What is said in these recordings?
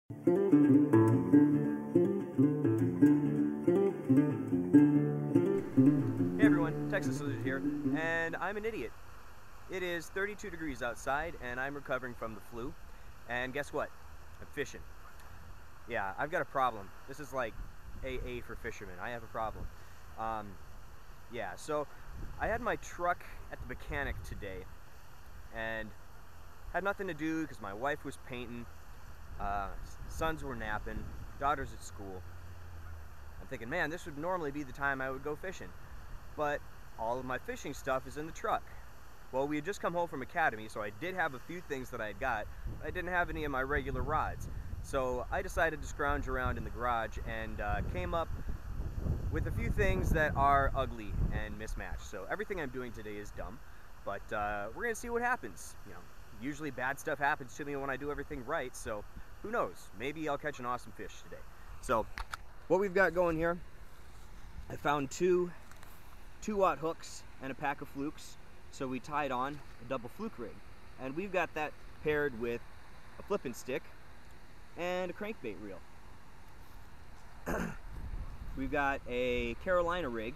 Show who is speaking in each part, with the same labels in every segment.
Speaker 1: Hey everyone, Texas Lizard here, and I'm an idiot. It is 32 degrees outside, and I'm recovering from the flu. And guess what? I'm fishing. Yeah, I've got a problem. This is like AA for fishermen. I have a problem. Yeah, so I had my truck at the mechanic today, and had nothing to do because my wife was painting, sons were napping, daughter's at school. I'm thinking, man, this would normally be the time I would go fishing, but all of my fishing stuff is in the truck. Well, we had just come home from academy, so I did have a few things that I had got, but I didn't have any of my regular rods. So I decided to scrounge around in the garage and came up with a few things that are ugly and mismatched. So everything I'm doing today is dumb, but we're gonna see what happens. You know, usually bad stuff happens to me when I do everything right, so who knows? Maybe I'll catch an awesome fish today. So what we've got going here, I found two 2-aught hooks and a pack of flukes. So we tied on a double fluke rig, and we've got that paired with a flipping stick and a crankbait reel. We've got a Carolina rig,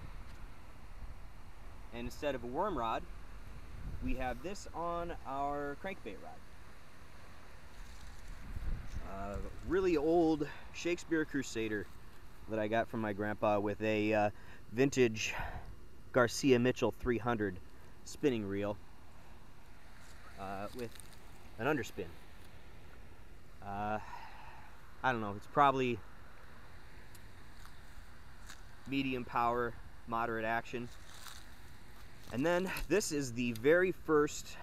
Speaker 1: and instead of a worm rod, we have this on our crankbait rod. Really old Shakespeare Crusader that I got from my grandpa with a vintage Garcia Mitchell 300 spinning reel with an underspin. I don't know, it's probably medium power, moderate action. And then this is the very first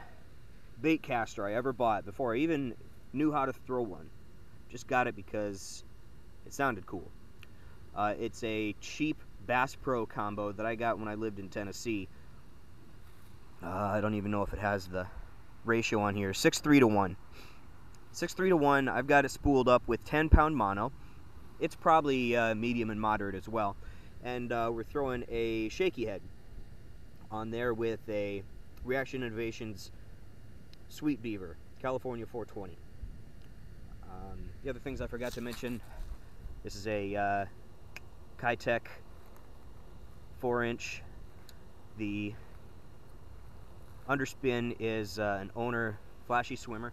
Speaker 1: bait caster I ever bought before I even knew how to throw one. Just got it because it sounded cool. It's a cheap Bass Pro combo that I got when I lived in Tennessee. I don't even know if it has the ratio on here. 6:3 to 1. 6:3 to 1. I've got it spooled up with 10-pound mono. It's probably medium and moderate as well. And we're throwing a shaky head on there with a Reaction Innovations Sweet Beaver, California 420. The other things I forgot to mention, this is a Kitech 4-inch. The underspin is an Owner Flashy Swimmer.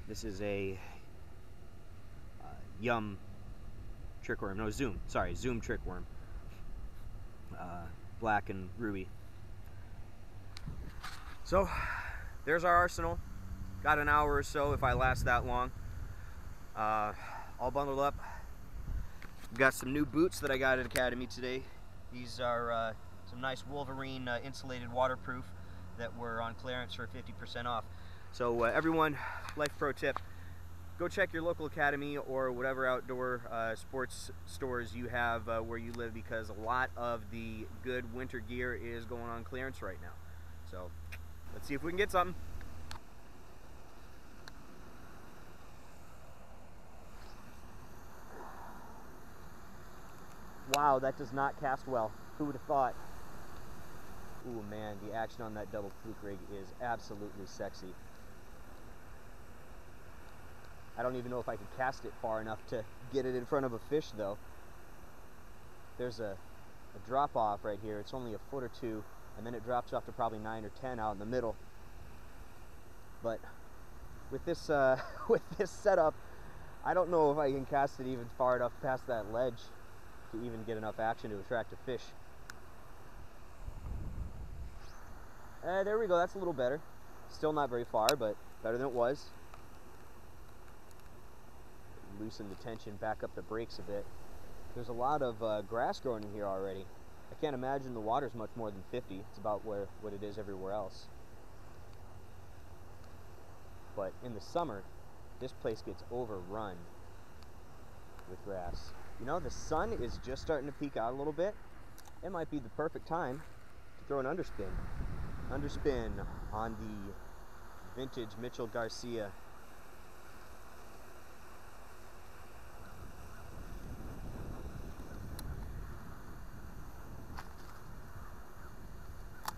Speaker 1: This is a Yum trickworm, no, Zoom, sorry, Zoom trickworm. Black and ruby. So there's our arsenal. Got an hour or so if I last that long. All bundled up. Got some new boots that I got at Academy today. These are some nice Wolverine insulated waterproof that were on clearance for 50% off. So everyone, life pro tip, go check your local Academy or whatever outdoor sports stores you have where you live, because a lot of the good winter gear is going on clearance right now. So let's see if we can get something. Wow, that does not cast well. Who would have thought? Ooh man, the action on that double fluke rig is absolutely sexy. I don't even know if I could cast it far enough to get it in front of a fish though. There's a drop off right here. It's only a foot or two, and then it drops off to probably 9 or 10 out in the middle. But with this with this setup, I don't know if I can cast it even far enough past that ledge to even get enough action to attract a fish. There we go, that's a little better. Still not very far, but better than it was. Loosen the tension, back up the brakes a bit. There's a lot of grass growing in here already. I can't imagine the water's much more than 50. It's about what it is everywhere else. But in the summer, this place gets overrun with grass. You know, the sun is just starting to peek out a little bit. It might be the perfect time to throw an underspin. Underspin on the vintage Mitchell Garcia.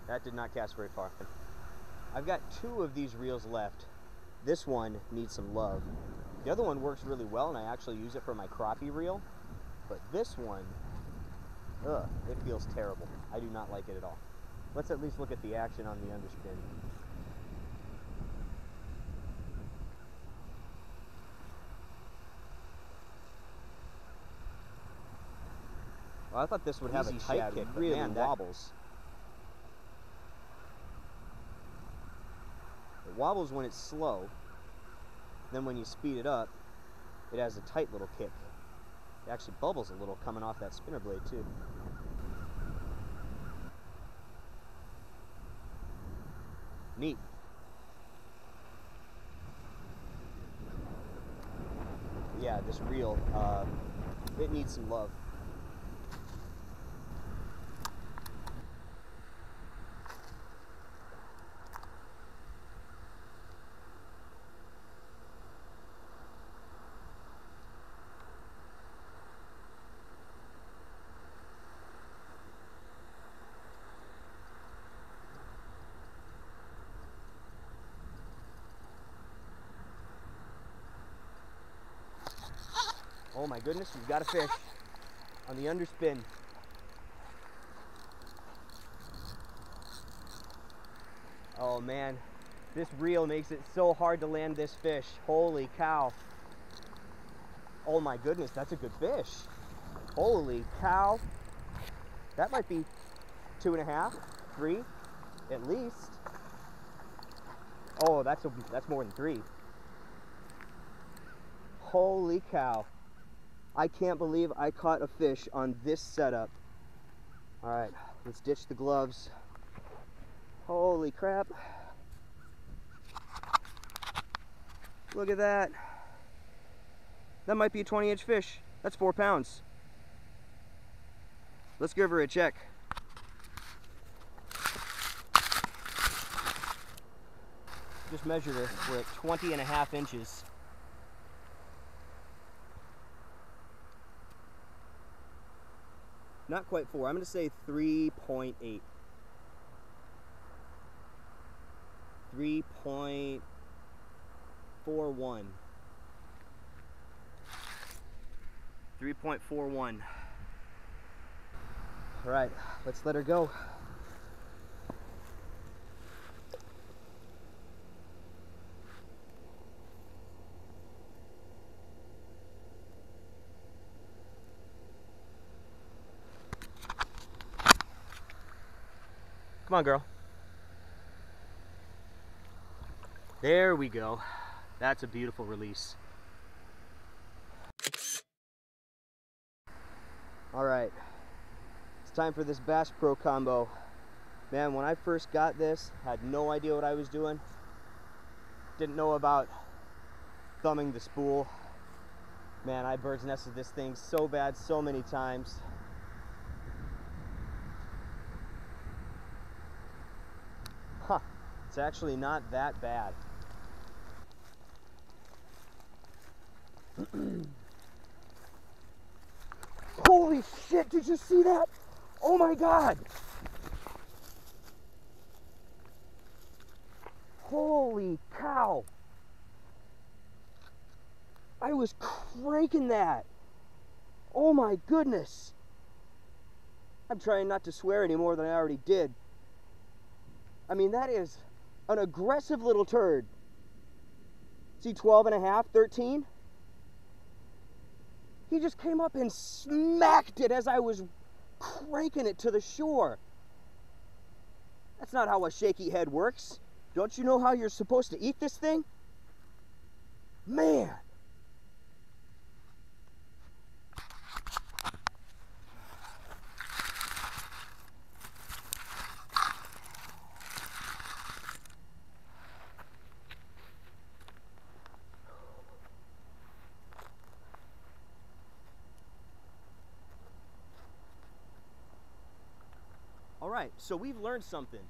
Speaker 1: That did not cast very far. I've got 2 of these reels left. This one needs some love. The other one works really well, and I actually use it for my crappie reel. But this one, ugh, it feels terrible. I do not like it at all. Let's at least look at the action on the underspin. Well, I thought this would have a tight kick, but really man, wobbles. It wobbles when it's slow. Then when you speed it up, it has a tight little kick. It actually bubbles a little coming off that spinner blade too. Neat. Yeah, this reel, it needs some love. Oh my goodness, we've got a fish on the underspin. Oh man, this reel makes it so hard to land this fish. Holy cow. Oh my goodness, that's a good fish. Holy cow. That might be 2.5, 3 at least. Oh, that's more than 3. Holy cow. I can't believe I caught a fish on this setup. All right, let's ditch the gloves. Holy crap. Look at that. That might be a 20-inch fish. That's 4 pounds. Let's give her a check. Just measured her. We're at 20.5 inches. Not quite 4. I'm going to say 3.8. 3.41. All right, let's let her go. Come on, girl. There we go. That's a beautiful release. All right, it's time for this Bass Pro combo. Man, when I first got this, had no idea what I was doing. Didn't know about thumbing the spool. Man, I bird's nested this thing so bad so many times. Huh, it's actually not that bad. Holy shit, did you see that? Oh my God. Holy cow. I was cranking that. Oh my goodness. I'm trying not to swear any more than I already did. I mean, that is an aggressive little turd. See, 12.5, 13? He just came up and smacked it as I was cranking it to the shore. That's not how a shaky head works. Don't you know how you're supposed to eat this thing? Man. All right, so we've learned something.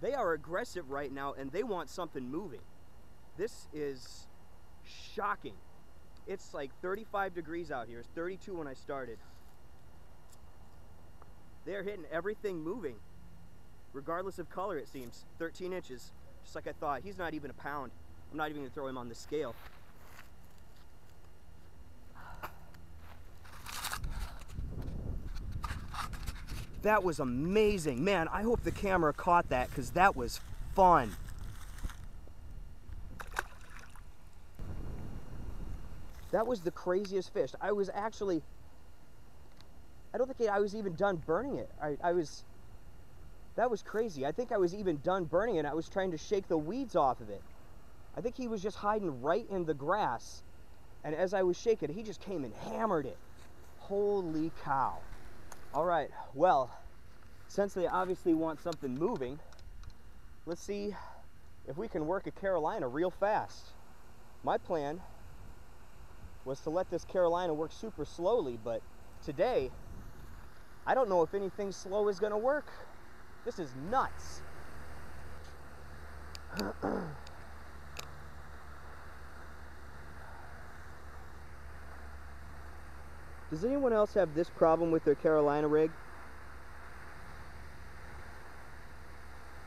Speaker 1: They are aggressive right now and they want something moving. This is shocking. It's like 35 degrees out here. It's 32 when I started. They're hitting everything moving, regardless of color, it seems. 13 inches, just like I thought. He's not even a pound. I'm not even gonna throw him on the scale. That was amazing. Man, I hope the camera caught that because that was fun. That was the craziest fish. I was actually, I don't think I was even done burning it. That was crazy. I think I was even done burning it. I was trying to shake the weeds off of it. I think he was just hiding right in the grass. And as I was shaking, he just came and hammered it. Holy cow. All right, well, since they obviously want something moving, let's see if we can work a Carolina real fast. My plan was to let this Carolina work super slowly, but today, I don't know if anything slow is gonna work. This is nuts. Does anyone else have this problem with their Carolina rig?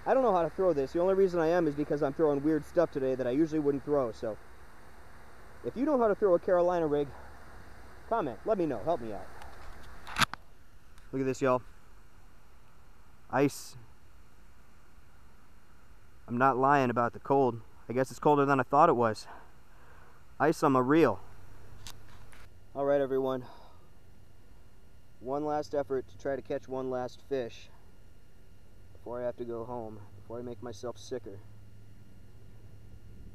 Speaker 1: I don't know how to throw this. The only reason I am is because I'm throwing weird stuff today that I usually wouldn't throw, so if you know how to throw a Carolina rig, comment, let me know, help me out. Look at this, y'all. Ice. I'm not lying about the cold. I guess it's colder than I thought it was. Ice on my reel. All right, everyone. One last effort to try to catch one last fish before I have to go home, before I make myself sicker.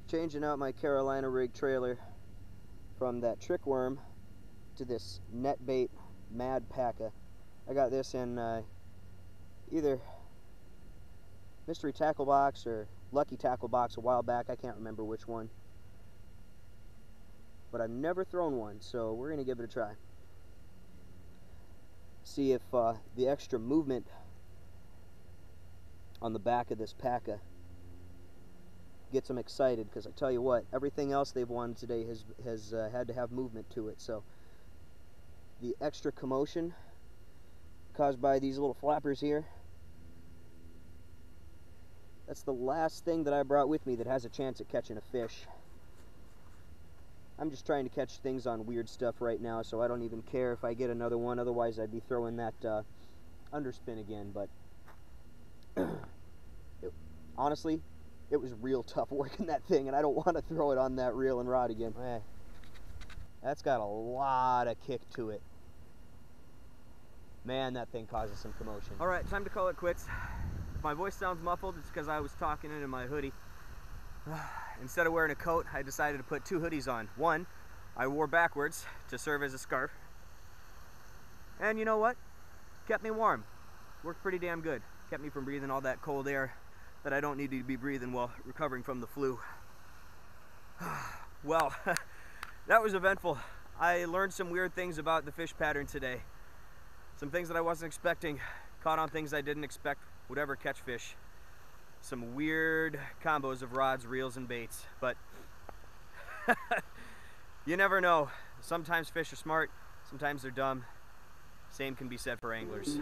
Speaker 1: Changing out my Carolina rig trailer from that trick worm to this net bait Mad Paca. I got this in either Mystery Tackle Box or Lucky Tackle Box a while back. I can't remember which one. But I've never thrown one, so we're going to give it a try. See if the extra movement on the back of this Paca gets them excited, because I tell you what, everything else they've wanted today has had to have movement to it. So the extra commotion caused by these little flappers here, that's the last thing that I brought with me that has a chance at catching a fish. I'm just trying to catch things on weird stuff right now, so I don't even care if I get another one. Otherwise I'd be throwing that underspin again. But honestly, it was real tough working that thing, and I don't want to throw it on that reel and rod again. That's got a lot of kick to it. Man, that thing causes some commotion. All right, time to call it quits. If my voice sounds muffled, it's because I was talking into my hoodie. Instead of wearing a coat, I decided to put two hoodies on. One, I wore backwards to serve as a scarf. And you know what? Kept me warm. Worked pretty damn good. Kept me from breathing all that cold air that I don't need to be breathing while recovering from the flu. Well, that was eventful. I learned some weird things about the fish pattern today. Some things that I wasn't expecting. Caught on things I didn't expect would ever catch fish. Some weird combos of rods, reels, and baits. But you never know. Sometimes fish are smart, sometimes they're dumb. Same can be said for anglers.